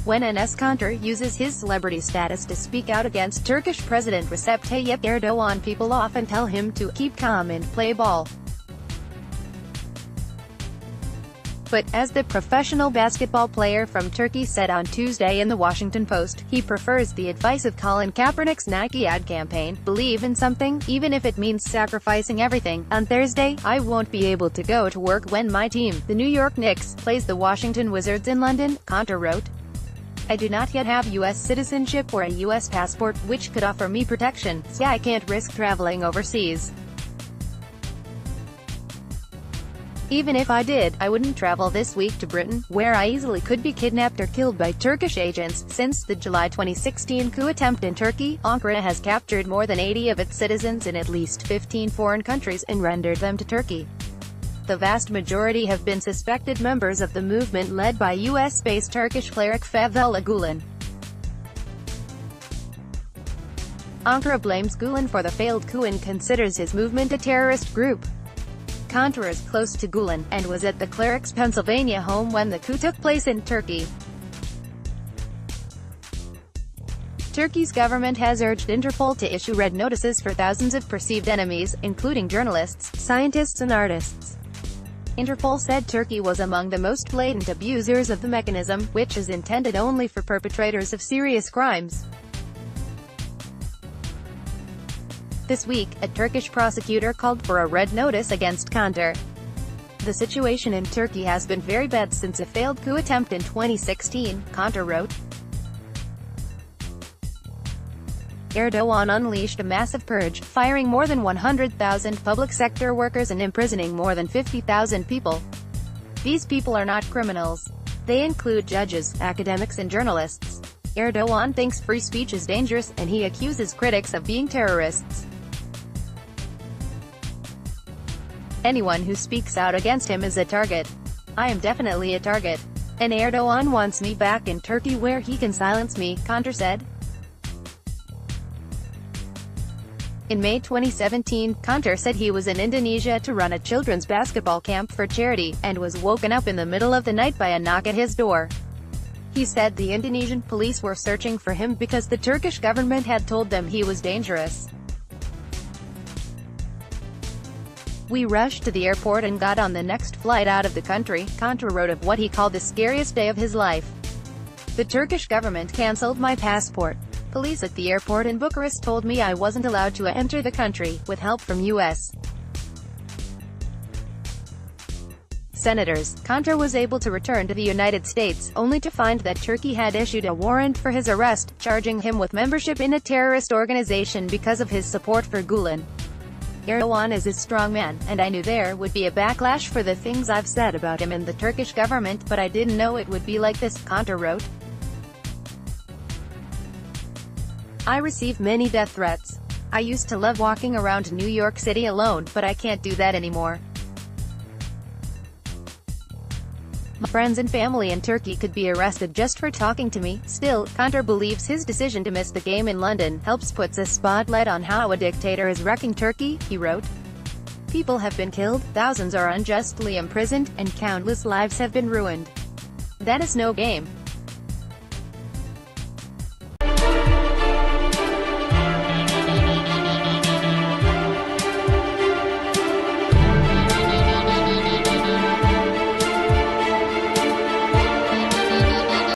When Enes Kanter uses his celebrity status to speak out against Turkish President Recep Tayyip Erdoğan, people often tell him to keep calm and play ball. But, as the professional basketball player from Turkey said on Tuesday in the Washington Post, he prefers the advice of Colin Kaepernick's Nike ad campaign, "Believe in something, even if it means sacrificing everything." On Thursday, "I won't be able to go to work when my team, the New York Knicks, plays the Washington Wizards in London," Kanter wrote. "I do not yet have U.S. citizenship or a U.S. passport, which could offer me protection, so I can't risk traveling overseas. Even if I did, I wouldn't travel this week to Britain, where I easily could be kidnapped or killed by Turkish agents." Since the July 2016 coup attempt in Turkey, Ankara has captured more than 80 of its citizens in at least 15 foreign countries and rendered them to Turkey. The vast majority have been suspected members of the movement led by US-based Turkish cleric Fethullah Gulen. Ankara blames Gulen for the failed coup and considers his movement a terrorist group. Kanter is close to Gulen, and was at the cleric's Pennsylvania home when the coup took place in Turkey. Turkey's government has urged Interpol to issue red notices for thousands of perceived enemies, including journalists, scientists and artists. Interpol said Turkey was among the most blatant abusers of the mechanism, which is intended only for perpetrators of serious crimes. This week, a Turkish prosecutor called for a red notice against Kanter. "The situation in Turkey has been very bad since a failed coup attempt in 2016, Kanter wrote. Erdoğan unleashed a massive purge, firing more than 100,000 public sector workers and imprisoning more than 50,000 people. These people are not criminals. They include judges, academics and journalists. Erdoğan thinks free speech is dangerous, and he accuses critics of being terrorists. Anyone who speaks out against him is a target. I am definitely a target. And Erdoğan wants me back in Turkey where he can silence me," Kanter said. In May 2017, Kanter said he was in Indonesia to run a children's basketball camp for charity, and was woken up in the middle of the night by a knock at his door. He said the Indonesian police were searching for him because the Turkish government had told them he was dangerous. "We rushed to the airport and got on the next flight out of the country," Kanter wrote of what he called the scariest day of his life. "The Turkish government cancelled my passport. Police at the airport in Bucharest told me I wasn't allowed to enter the country, with help from U.S. senators." Kanter was able to return to the United States, only to find that Turkey had issued a warrant for his arrest, charging him with membership in a terrorist organization because of his support for Gulen. "Erdoğan is a strong man, and I knew there would be a backlash for the things I've said about him and the Turkish government, but I didn't know it would be like this," Kanter wrote. "I receive many death threats. I used to love walking around New York City alone, but I can't do that anymore. My friends and family in Turkey could be arrested just for talking to me." Still, Kanter believes his decision to miss the game in London helps puts a spotlight on how a dictator is wrecking Turkey, he wrote. "People have been killed, thousands are unjustly imprisoned, and countless lives have been ruined. That is no game.